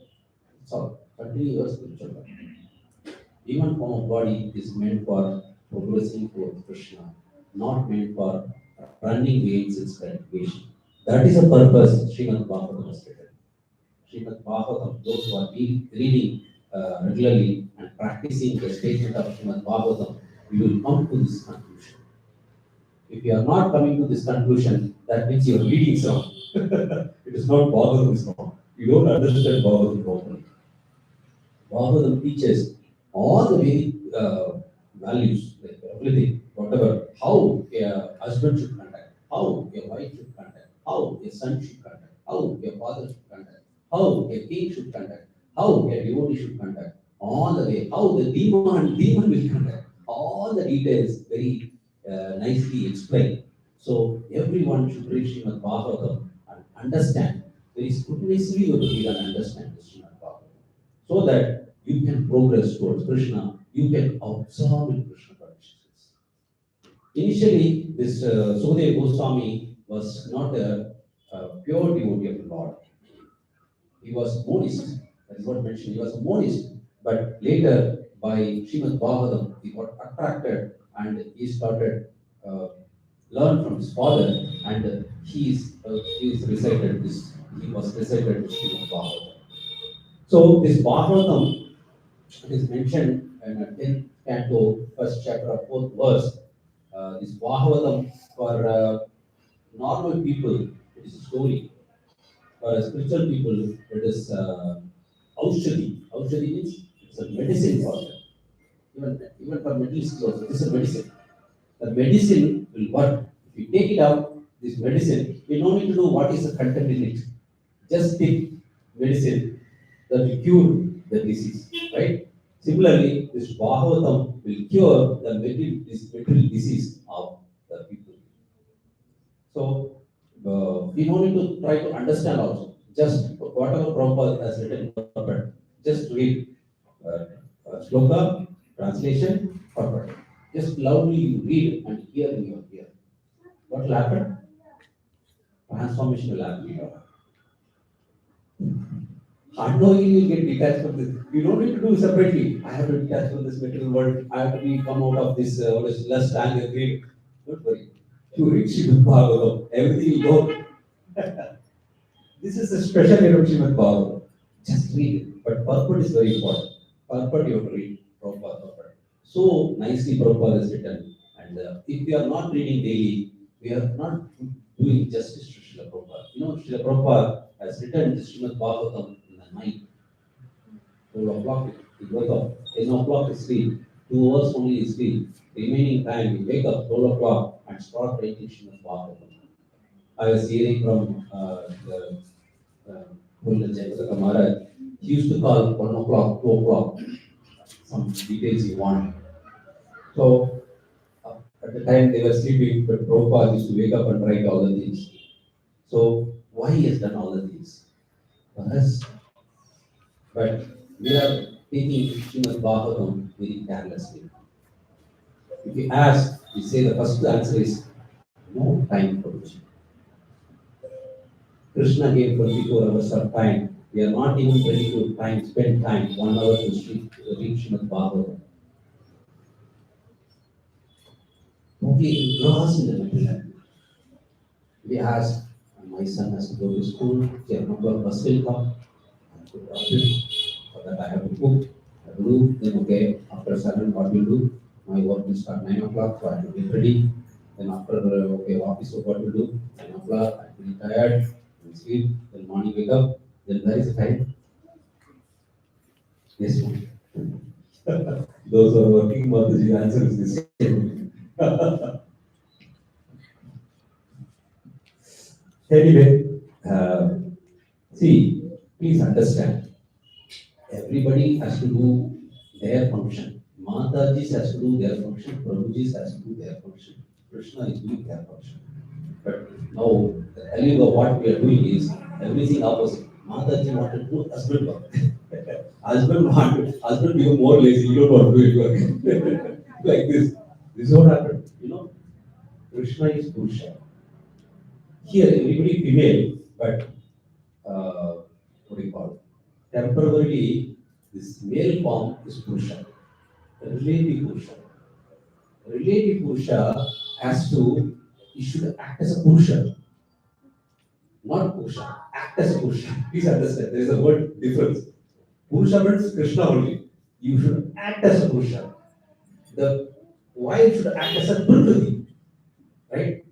Speaker 1: so continue your spiritual life. Even form of body is meant for progressing towards Krishna, not meant for running against its gratification. That is the purpose Srimad Bhagavatam has written. Srimad Bhagavatam, those who are reading regularly and practicing the statement of Srimad Bhagavatam, we will come to this conclusion. If you are not coming to this conclusion, that means your reading is wrong. It is not Bhagavatam is wrong. You don't understand Bhagavatam properly. Bhagavatam teaches all the very values, like everything, whatever, how a husband should conduct, how a wife should conduct, how a son should conduct, how a father should conduct, how a king should conduct, how a devotee should conduct, all the way, how the demon will conduct, all the details very nicely explained. So everyone should read Srimad Bhagavatam and understand, very scrupulously you have to read and understand the Srimad Bhagavatam, so that you can progress towards Krishna, you can absorb in Krishna consciousness. Initially, this Sukadeva Goswami was not a pure devotee of the Lord. He was monist. That is what mentioned. He was a monist. But later, by Srimad Bhagavatam, he got attracted and he started uh, learn from his father, and he is recited this. He was recited this Srimad Bhagavatam. So this Bhagavatam, it is mentioned in the 10th canto, first chapter of 4th verse. This Bhagavatam for normal people, it is a story.
Speaker 3: For spiritual people, it is aushadhi. Aushadhi means it's a medicine for them. Even for Middle East also, this is a medicine. The medicine will work. If you take it out, this medicine, you don't need to know what is the content in it. Just take medicine that will cure the disease, right? Similarly, this Bhagavatam will cure the material disease of the people. So, we don't need to try to understand also. Just whatever Prabhupada has written, just read sloka, translation, purport. Just loudly you read and hear in your ear. What will happen? Transformation will happen. Unknowingly you get detached from this. You don't need to do separately. I have to detach from this material world. I have to come out of this lust, anger, greed. Don't worry. You read Srimad Bhagavatam. Everything will go. This is a special eruption with Bhagavatam. Just read it. But purport is very important. Purport you have to read. Proper purport. So nicely Prabhupada has written. And if we are not reading daily, we are not doing justice to Srila Prabhupada. You know, Srila Prabhupada has written the Srimad Bhagavatam in the night. 12 o'clock, he wake up. 10 o'clock is sleep. 2 hours only is sleep. Remaining time, he wake up 12 o'clock and start writing Srimad Bhagavatam. I was hearing from the Pulna Jayapataka Maharaj. He used to call 1 o'clock, 2 o'clock, some details he wanted. So at the time they were sleeping, but Prabhupada used to wake up and write all the things. So why he has done all the things? For us. But we are taking Srimad Bhagavatam very carelessly. If you ask, we say the first answer is no time for it. Krishna gave 24 hours of time. We are not even ready to spend time, 1 hour to read Srimad Bhagavatam. Totally engrossed in the material. We ask, my son has to go to school, 7 o'clock bus will come, I have to drop him, for that I have to cook, I have to do, then okay, after 7, what will do? My work will start 9 o'clock, so I have to get ready. Then after, okay, office work, what will do? 9 o'clock, I will be tired, I will sleep, then morning wake up, then where is the time? Yes, ma'am. Those who are working, Mataji, answer is the same. Anyway, see, please understand, everybody has to do their function. Mataji has to do their function, Prabhuji has to do their function, Krishna is doing their function. But now, the telling of what we are doing is everything opposite. Mataji wanted to do husband work. Husband become more lazy, you don't want to do it work. Like this. This is what happened. You know, Krishna is Purusha. Here, everybody female, but what do you call it? Temporarily, this male form is Purusha, relative Purusha. Relative Purusha has to, he should act as a Purusha, not Purusha, act as a Purusha. Please understand, there is a word difference. Purusha means Krishna only. You should act as a Purusha. The wife should act as a Prakriti, right?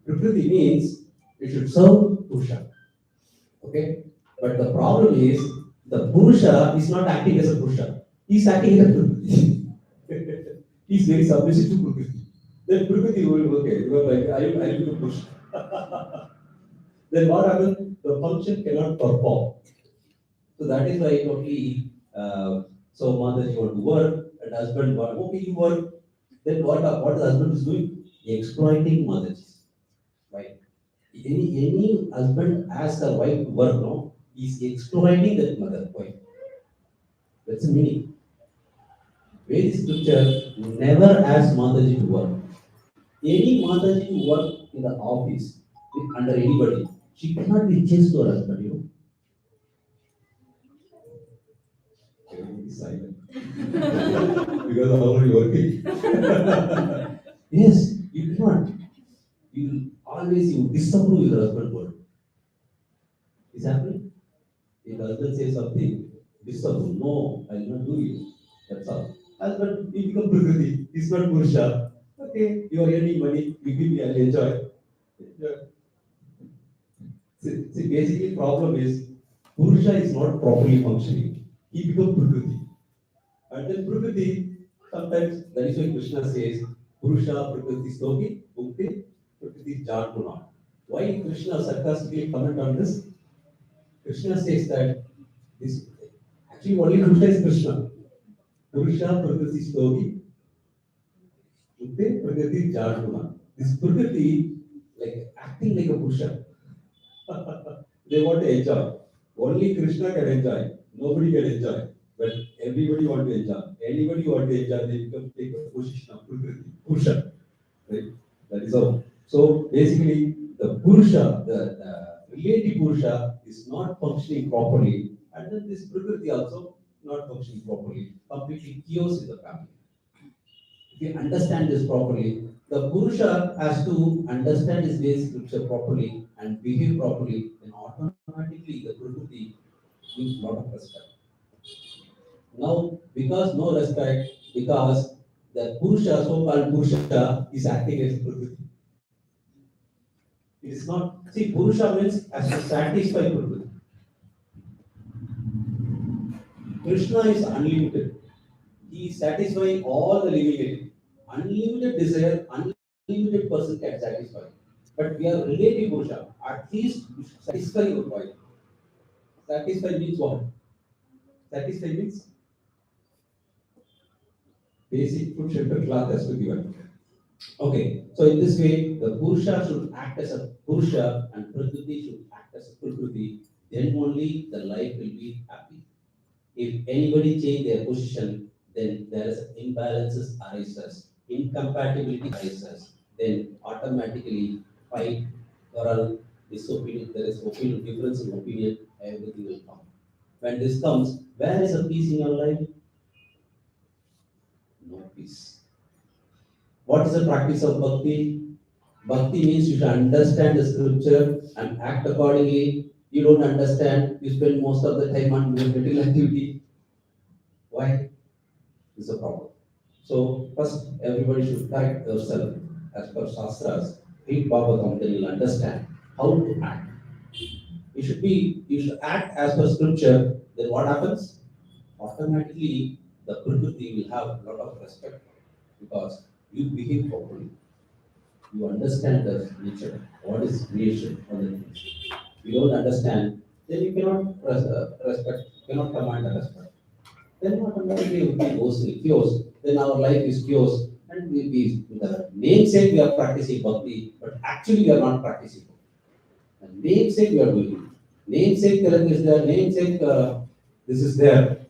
Speaker 3: Prakriti means it should serve Purusha. Okay? But the problem is the Purusha is not acting as a Purusha. He's acting as a Prakriti. He's very submissive to Prakriti. Then Prakriti will okay, you are like, I will do Purusha. Then what happens? The function cannot perform. So that is why totally so mother you want to work and husband want okay you work. Then what the husband is doing? Exploiting mothers. Right? Any husband asks a wife to work, no, he's exploiting that mother wife. That's the meaning. Very scripture never asks Mataji to work. Any Mataji to work in the office under anybody, she cannot be chased to her husband, you know. Everybody is silent. Because of how you working. Yes, you cannot. You always you disapprove your husband work. Is happening? If husband says something, disapprove. No, I will not do it. That's all. Husband, you become Prakriti. He's not Purusha. Okay, you are earning money. You give me, I'll enjoy. Enjoy. See, basically problem is Purusha is not properly functioning. He becomes Prakriti. And then Prakriti, sometimes that is why Krishna says, Purusha Prakriti Stoki, Mukti, Prakriti Jatuna. Why Krishna sarcastically comment on this? Krishna says that this actually only Purusha is Krishna. Purusha Prakriti Stoki, Mukti, Prakriti Jatuna. This Prakriti, like acting like a Purusha. They want to enjoy. Only Krishna can enjoy. Nobody can enjoy. But everybody want to enjoy. Anybody want to enjoy, they become take a position of Prakriti, Purusha. Right? That is all. So basically, the Purusha, the relative Purusha is not functioning properly, and then this Prakriti also not functioning properly. Completely chaos in the family. If you understand this properly, the Purusha has to understand his basic scripture properly and behave properly, then automatically the Prakriti gives a lot of respect. Now, because no respect, because the Purusha, so-called Purusha, is acting as Prakriti. It is not, see, Purusha means as to satisfy Prakriti. Krishna is unlimited. He is satisfying all the living entity. Unlimited desire, unlimited person can satisfy. But we are relative Purusha. At least you should satisfy your wife. Satisfy means what? Satisfy means basic food, shelter, cloth has to be given. Okay, so in this way, the Purusha should act as a Purusha and Prakriti should act as a Prakriti. Then only the life will be happy. If anybody change their position, then there is imbalances arises, incompatibility arises, then automatically fight, quarrel, disopinion, there is opinion, difference in opinion, everything will come. When this comes, where is the peace in your life? No peace. What is the practice of bhakti? Bhakti means you should understand the scripture and act accordingly. You don't understand, you spend most of the time on material activity. Why? This is a problem. So first, everybody should correct yourself as per Shastras. Read Bhagavatam, then you'll understand how to act. You should act as per scripture. Then what happens? Automatically, the Prakriti will have a lot of respect because you behave properly. You understand the nature, what is creation, all the things. You don't understand, then you cannot respect, cannot command the respect. Then automatically it will be mostly chaos. Then our life is chaos, and the namesake we are practicing bhakti, but actually we are not practicing. And namesake we are doing. Namesake Telugu is there, namesake this is there.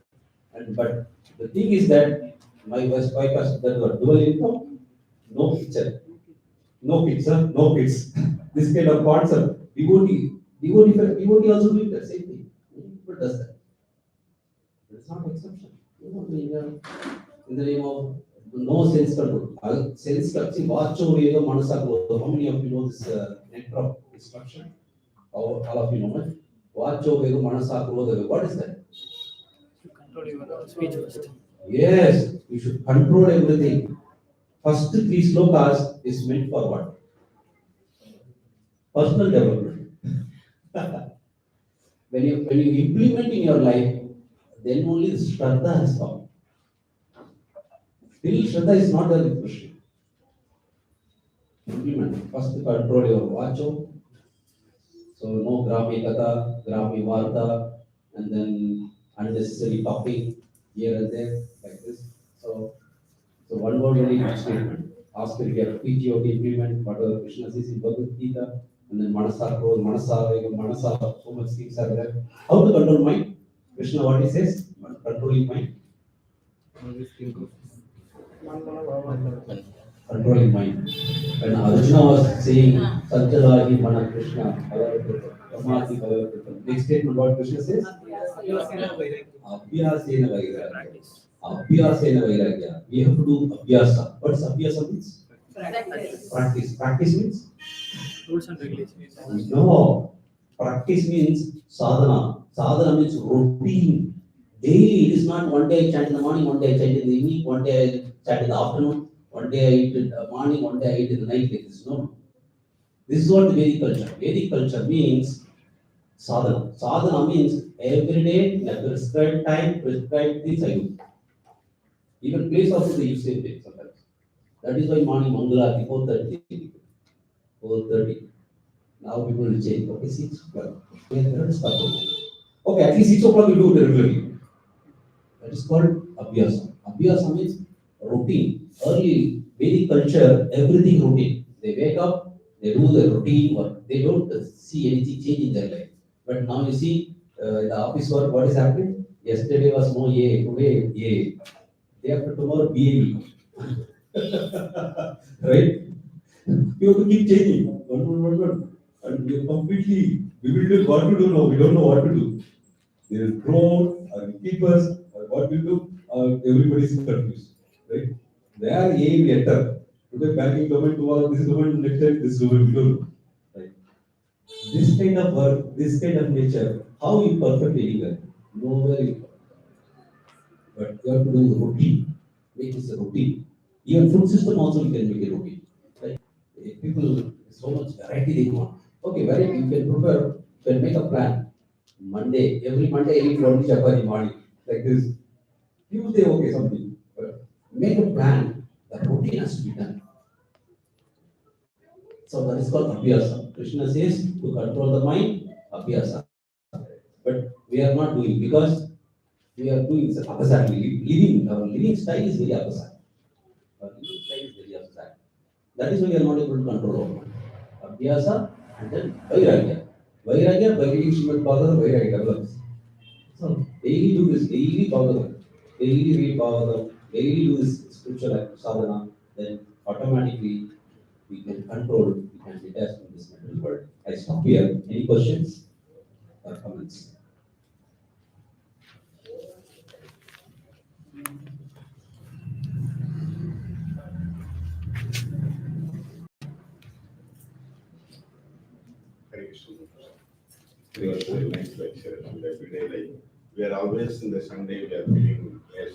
Speaker 3: And but the thing is that my wife has that dual income, no picture, no picture, no kids. This kind of concept. Devotee also doing the same thing. People does that. It's not exception. In the name of no sense control. Sense control. Vacho veda manasakroda. How many of you know this nectar of instruction? All of you know it. Vacho veda manasakroda. What is that?
Speaker 4: Control your speech first.
Speaker 3: Yes, you should control everything. First three slokas is meant for what? Personal development. when you implement in your life, then only the Shraddha has come. Still, Shraddha is not there with Krishna. Implement. First, control your vacho. So, no grami kata, grami varta, and then unnecessary talking here and there, like this. So one word only each statement. Ask to get PGOT implement, whatever Krishna says in Bhagavad Gita, and then Manasa, Manasa, so much things are there. How to control mind? Krishna, what he says? Controlling mind. Controlling mind. When Arjuna was saying, Sanjalahi Mana Krishna, Samati Bhagavad. Next statement, what Krishna says? Abhyasena Vairagya. Abhyasena Vairagya. We have to do Abhyasa. What is Abhyasa means? Practice. Practice means?
Speaker 4: Rules and regulations.
Speaker 3: No. Practice means sadhana. Sadhana means routine. Daily, it is not one day I chant in the morning, one day I chant in the evening, one day I chant in the afternoon, one day I eat in the morning, one day I eat in the night. Like this. No. This is what the Vedic culture. Vedic culture means Sadhana. Sadhana means every day, in a prescribed time, prescribed things I do. Even place also they use same thing sometimes. That is why morning Mangala 4:30. 4:30. Now people will change. Okay, 6 o'clock. We have to start. Okay, at least 6 o'clock we do it regularly. That is called abhyasa. Abhyasa means routine. Early Vedic culture, everything routine. They wake up, they do the routine work. They don't see anything change in their life. But now you see in the office work, what is happening? Yesterday was no A, today A. Day after tomorrow BA. Right? You have to keep changing. One. And we are completely bewildered what to do now. We don't know what to do. There is drone, or keepers, or what we do, everybody is confused. Right? Where A we enter. Today banking domain, tomorrow this domain, next time this domain, we don't know. Right? This kind of work, this kind of nature, how you perfect anywhere? Nowhere you but you have to do the routine. Make this a routine. Even food system also you can make a routine. Right? People so much variety they want. Okay, variety you can prepare, you can make a plan. Every Monday I eat only chapati morning. Like this. Tuesday okay something. But make a plan. The routine has to be done. So that is called abhyasa. Krishna says to control the mind, abhyasa. But we are not doing because we are doing oppositely. Living our living style is very opposite. Our living style is very opposite. That is why we are not able to control our mind. Abhyasa and then vairagya. Vairagya, Bhagavad Srimad Bhagavatam, vairagya develops. So daily do this, daily Bhagavatam, daily read Bhagavatam, daily do this spiritual sadhana, then automatically we can control, we can detach from this mental world. I stop here. Any questions or comments?
Speaker 5: Hare Krishna. It was a nice lecture and every day, like, we are always in the Sunday, we are feeling yes,